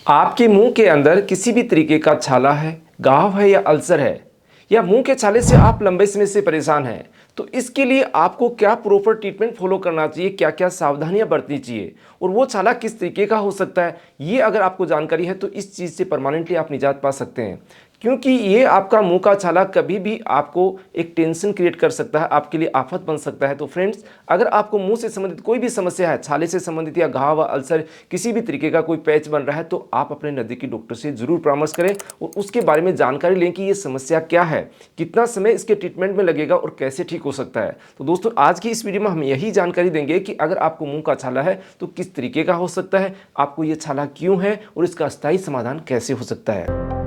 आपके मुंह के अंदर किसी भी तरीके का छाला है, घाव है या अल्सर है, या मुंह के छाले से आप लंबे समय से परेशान हैं, तो इसके लिए आपको क्या प्रॉपर ट्रीटमेंट फॉलो करना चाहिए, क्या क्या सावधानियां बरतनी चाहिए और वो छाला किस तरीके का हो सकता है, ये अगर आपको जानकारी है तो इस चीज़ से परमानेंटली आप निजात पा सकते हैं। क्योंकि ये आपका मुंह का छाला कभी भी आपको एक टेंशन क्रिएट कर सकता है, आपके लिए आफत बन सकता है। तो फ्रेंड्स, अगर आपको मुंह से संबंधित कोई भी समस्या है, छाले से संबंधित या घाव अल्सर किसी भी तरीके का कोई पैच बन रहा है, तो आप अपने नज़दीकी डॉक्टर से जरूर परामर्श करें और उसके बारे में जानकारी लें कि ये समस्या क्या है, कितना समय इसके ट्रीटमेंट में लगेगा और कैसे ठीक हो सकता है। तो दोस्तों, आज की इस वीडियो में हम यही जानकारी देंगे कि अगर आपको मुंह का छाला है तो किस तरीके का हो सकता है, आपको ये छाला क्यों है और इसका स्थायी समाधान कैसे हो सकता है।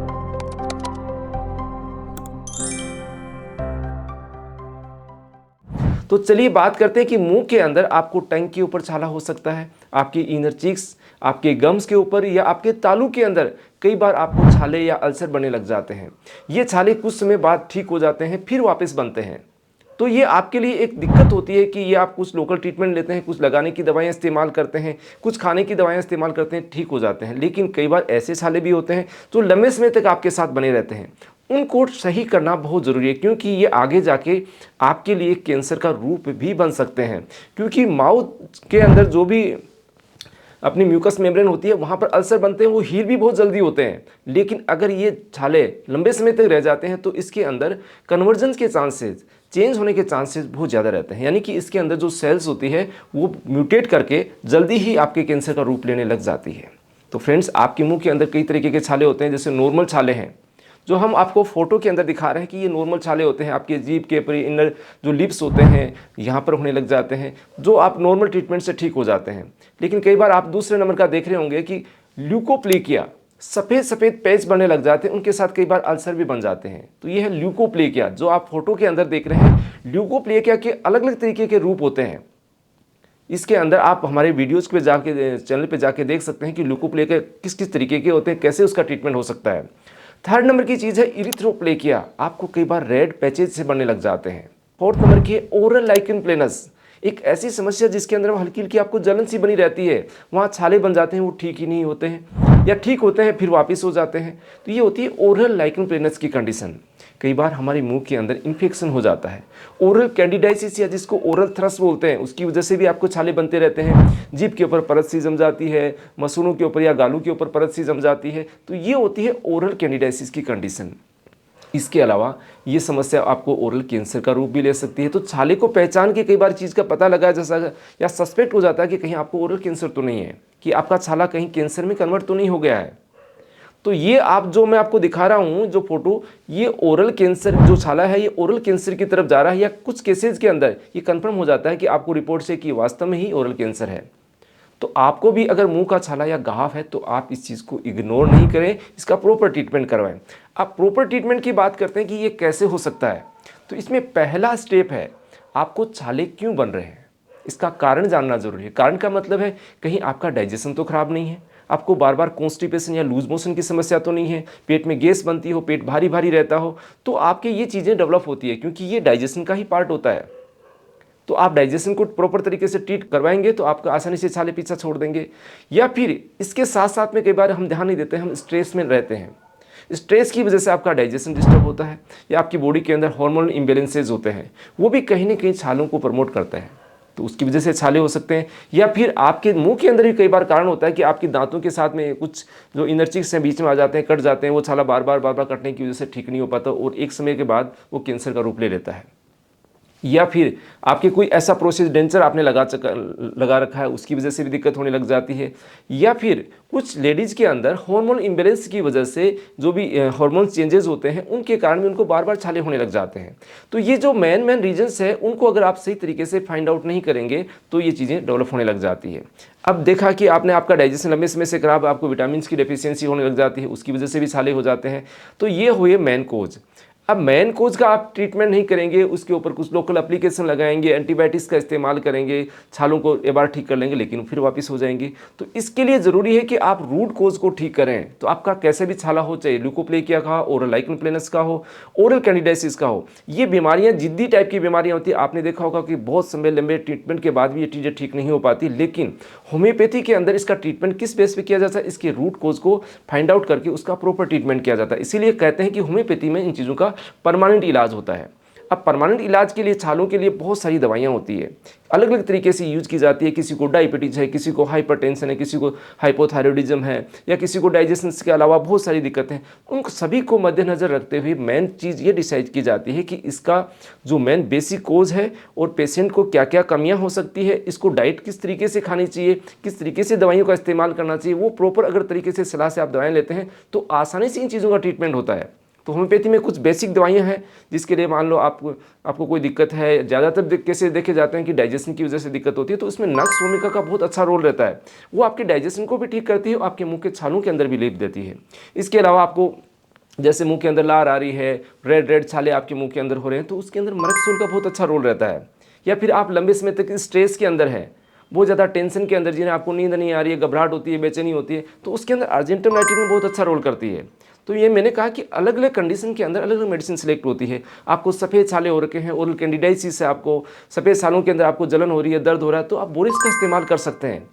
तो चलिए बात करते हैं कि मुंह के अंदर आपको टंग के ऊपर छाला हो सकता है, आपके इनर चीक्स, आपके गम्स के ऊपर या आपके तालू के अंदर कई बार आपको छाले या अल्सर बनने लग जाते हैं। ये छाले कुछ समय बाद ठीक हो जाते हैं, फिर वापस बनते हैं। तो ये आपके लिए एक दिक्कत होती है कि ये आप कुछ लोकल ट्रीटमेंट लेते हैं, कुछ लगाने की दवाएं इस्तेमाल करते हैं, कुछ खाने की दवाएं इस्तेमाल करते हैं, ठीक हो जाते हैं। लेकिन कई बार ऐसे छाले भी होते हैं जो लंबे समय तक आपके साथ बने रहते हैं। उनको सही करना बहुत ज़रूरी है, क्योंकि ये आगे जाके आपके लिए कैंसर का रूप भी बन सकते हैं। क्योंकि माउथ के अंदर जो भी अपनी म्यूकस मेम्ब्रेन होती है, वहाँ पर अल्सर बनते हैं, वो हील भी बहुत जल्दी होते हैं। लेकिन अगर ये छाले लंबे समय तक रह जाते हैं तो इसके अंदर कन्वर्जेंस के चांसेस, चेंज होने के चांसेस बहुत ज़्यादा रहते हैं। यानी कि इसके अंदर जो सेल्स होती है वो म्यूटेट करके जल्दी ही आपके कैंसर का रूप लेने लग जाती है। तो फ्रेंड्स, आपके मुंह के अंदर कई तरीके के छाले होते हैं। जैसे नॉर्मल छाले हैं जो हम आपको फोटो के अंदर दिखा रहे हैं कि ये नॉर्मल छाले होते हैं, आपके जीभ के ऊपर इनर जो लिप्स होते हैं यहाँ पर होने लग जाते हैं, जो आप नॉर्मल ट्रीटमेंट से ठीक हो जाते हैं। लेकिन कई बार आप दूसरे नंबर का देख रहे होंगे कि ल्यूकोप्लेकिया, सफ़ेद सफ़ेद पैच बनने लग जाते हैं, उनके साथ कई बार अल्सर भी बन जाते हैं। तो ये है ल्यूकोप्लेकिया, जो आप फोटो के अंदर देख रहे हैं। ल्यूकोप्लेकिया के अलग अलग तरीके के रूप होते हैं। इसके अंदर आप हमारे वीडियोज़ पे जाके, चैनल पे जाके देख सकते हैं कि ल्यूकोप्लेकिया किस किस तरीके के होते हैं, कैसे उसका ट्रीटमेंट हो सकता है। थर्ड नंबर की चीज़ है इरिथ्रोप्लेकिया, आपको कई बार रेड पैचेज से बनने लग जाते हैं। फोर्थ नंबर की है ओरल लाइकन प्लेनस, एक ऐसी समस्या जिसके अंदर हल्की हल्की आपको जलन सी बनी रहती है, वहाँ छाले बन जाते हैं, वो ठीक ही नहीं होते हैं या ठीक होते हैं फिर वापस हो जाते हैं। तो ये होती है ओरल लाइकन प्लेनस की कंडीशन। कई बार हमारे मुंह के अंदर इन्फेक्शन हो जाता है, ओरल कैंडिडाइसिस या जिसको ओरल थ्रस बोलते हैं, उसकी वजह से भी आपको छाले बनते रहते हैं। जीभ के ऊपर परत सी जम जाती है, मसूड़ों के ऊपर या गालों के ऊपर परत सी जम जाती है। तो ये होती है ओरल कैंडिडाइसिस की कंडीशन। इसके अलावा ये समस्या आपको ओरल कैंसर का रूप भी ले सकती है। तो छाले को पहचान के कई बार चीज़ का पता लगा जैसा या सस्पेक्ट हो जाता है कि कहीं आपको ओरल कैंसर तो नहीं है, कि आपका छाला कहीं कैंसर में कन्वर्ट तो नहीं हो गया है। तो ये आप जो मैं आपको दिखा रहा हूँ जो फोटो, ये ओरल कैंसर जो छाला है, ये ओरल कैंसर की तरफ जा रहा है, या कुछ केसेस के अंदर ये कंफर्म हो जाता है कि आपको रिपोर्ट से कि वास्तव में ही ओरल कैंसर है। तो आपको भी अगर मुंह का छाला या घाव है तो आप इस चीज़ को इग्नोर नहीं करें, इसका प्रॉपर ट्रीटमेंट करवाएं। आप प्रॉपर ट्रीटमेंट की बात करते हैं कि ये कैसे हो सकता है, तो इसमें पहला स्टेप है आपको छाले क्यों बन रहे हैं, इसका कारण जानना जरूरी है। कारण का मतलब है कहीं आपका डाइजेशन तो खराब नहीं है, आपको बार बार कॉन्स्टिपेशन या लूज मोशन की समस्या तो नहीं है, पेट में गैस बनती हो, पेट भारी भारी रहता हो, तो आपके ये चीज़ें डेवलप होती है क्योंकि ये डाइजेशन का ही पार्ट होता है। तो आप डाइजेशन को प्रॉपर तरीके से ट्रीट करवाएंगे तो आपको आसानी से छाले पीछा छोड़ देंगे। या फिर इसके साथ साथ में कई बार हम ध्यान नहीं देते, हम स्ट्रेस में रहते हैं, स्ट्रेस की वजह से आपका डाइजेशन डिस्टर्ब होता है, या आपकी बॉडी के अंदर हार्मोनल इम्बेलेंसेज होते हैं, वो भी कहीं ना कहीं छालों को प्रमोट करता है, तो उसकी वजह से छाले हो सकते हैं। या फिर आपके मुंह के अंदर भी कई बार कारण होता है कि आपके दांतों के साथ में कुछ जो इनर चिक्स हैं बीच में आ जाते हैं, कट जाते हैं, वो छाला बार बार कटने की वजह से ठीक नहीं हो पाता और एक समय के बाद वो कैंसर का रूप ले लेता है। या फिर आपके कोई ऐसा प्रोसेस डेंचर आपने लगा रखा है, उसकी वजह से भी दिक्कत होने लग जाती है। या फिर कुछ लेडीज़ के अंदर हार्मोन इम्बेलेंस की वजह से जो भी हार्मोन चेंजेस होते हैं उनके कारण भी उनको बार बार छाले होने लग जाते हैं। तो ये जो मेन रीजंस है उनको अगर आप सही तरीके से फाइंड आउट नहीं करेंगे तो ये चीज़ें डेवलप होने लग जाती है। अब देखा कि आपने आपका डाइजेशन लंबे समय से खराब, आपको विटामिन की डेफिशिएंसी होने लग जाती है, उसकी वजह से भी छाले हो जाते हैं। तो ये हुए मेन कोज। अब मेन कोज का आप ट्रीटमेंट नहीं करेंगे, उसके ऊपर कुछ लोकल एप्लीकेशन लगाएंगे, एंटीबायोटिक्स का इस्तेमाल करेंगे, छालों को एक बार ठीक कर लेंगे लेकिन फिर वापस हो जाएंगे। तो इसके लिए ज़रूरी है कि आप रूट कोज को ठीक करें। तो आपका कैसे भी छाला हो, चाहे ल्यूकोप्लेकिया का हो, ओरल लाइकन प्लेनस का हो, ओरल कैंडिडाइसिस का हो, ये बीमारियां जिद्दी टाइप की बीमारियां होती है। आपने देखा होगा कि बहुत समय लंबे ट्रीटमेंट के बाद भी ये चीज़ें ठीक नहीं हो पाती, लेकिन होम्योपैथी के अंदर इसका ट्रीटमेंट किस बेस पे किया जाता है, इसके रूट कोज को फाइंड आउट करके उसका प्रॉपर ट्रीटमेंट किया जाता है। इसीलिए कहते हैं कि होम्योपैथी में इन चीज़ों का परमानेंट इलाज होता है। अब परमानेंट इलाज के लिए छालों के लिए बहुत सारी दवाइयाँ होती है, अलग अलग तरीके से यूज की जाती है। किसी को डायबिटीज है, किसी को हाइपरटेंशन है, किसी को हाइपोथायरॉयडिज्म है, या किसी को डाइजेशन के अलावा बहुत सारी दिक्कतें हैं। उन सभी को मद्देनजर रखते हुए मेन चीज़ ये डिसाइड की जाती है कि इसका जो मेन बेसिक कोज है और पेशेंट को क्या क्या कमियां हो सकती है, इसको डाइट किस तरीके से खानी चाहिए, किस तरीके से दवाइयों का इस्तेमाल करना चाहिए, वो प्रॉपर अगर तरीके से सलाह से आप दवाएं लेते हैं तो आसानी से इन चीज़ों का ट्रीटमेंट होता है। तो होम्योपैथी में कुछ बेसिक दवाइयाँ हैं जिसके लिए मान लो आपको कोई दिक्कत है, ज़्यादातर कैसे देखे जाते हैं कि डाइजेशन की वजह से दिक्कत होती है, तो उसमें नक्स भूमिका का बहुत अच्छा रोल रहता है। वो आपके डाइजेशन को भी ठीक करती है और आपके मुंह के छालों के अंदर भी लेप देती है। इसके अलावा आपको जैसे मुंह के अंदर लार आ रही है, रेड रेड छाले आपके मुंह के अंदर हो रहे हैं, तो उसके अंदर मरकसोल का बहुत अच्छा रोल रहता है। या फिर आप लंबे समय तक स्ट्रेस के अंदर हैं, बहुत ज़्यादा टेंशन के अंदर, जिन्हें आपको नींद नहीं आ रही है, घबराहट होती है, बेचैनी होती है, तो उसके अंदर अर्जेंटम नाइट्रेट बहुत अच्छा रोल करती है। तो ये मैंने कहा कि अलग अलग कंडीशन के अंदर अलग अलग मेडिसिन सेलेक्ट होती है। आपको सफ़ेद छाले हो रखे हैं, ओरल कैंडिडाइसिस है, आपको सफ़ेद छालों के अंदर आपको जलन हो रही है, दर्द हो रहा है, तो आप बोरिस का इस्तेमाल कर सकते हैं।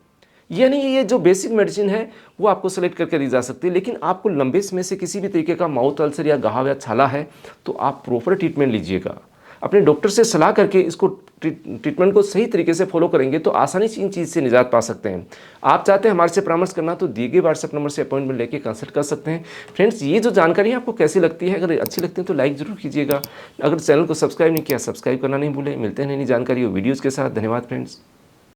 ये नहीं, ये जो बेसिक मेडिसिन है वो आपको सेलेक्ट करके दी जा सकती है। लेकिन आपको लंबे समय से किसी भी तरीके का माउथ अल्सर या घाव या छाला है तो आप प्रॉपर ट्रीटमेंट लीजिएगा। अपने डॉक्टर से सलाह करके इसको ट्रीटमेंट को सही तरीके से फॉलो करेंगे तो आसानी से इन चीज़ से निजात पा सकते हैं। आप चाहते हैं हमारे से परामर्श करना तो दिए गए व्हाट्सएप नंबर से अपॉइंटमेंट लेके कंसल्ट कर सकते हैं। फ्रेंड्स, ये जो जानकारी आपको कैसी लगती है, अगर अच्छी लगती है तो लाइक जरूर कीजिएगा। अगर चैनल को सब्सक्राइब नहीं किया, सब्सक्राइब करना नहीं भूलें। मिलते हैं नई जानकारी और वीडियोज़ के साथ। धन्यवाद फ्रेंड्स।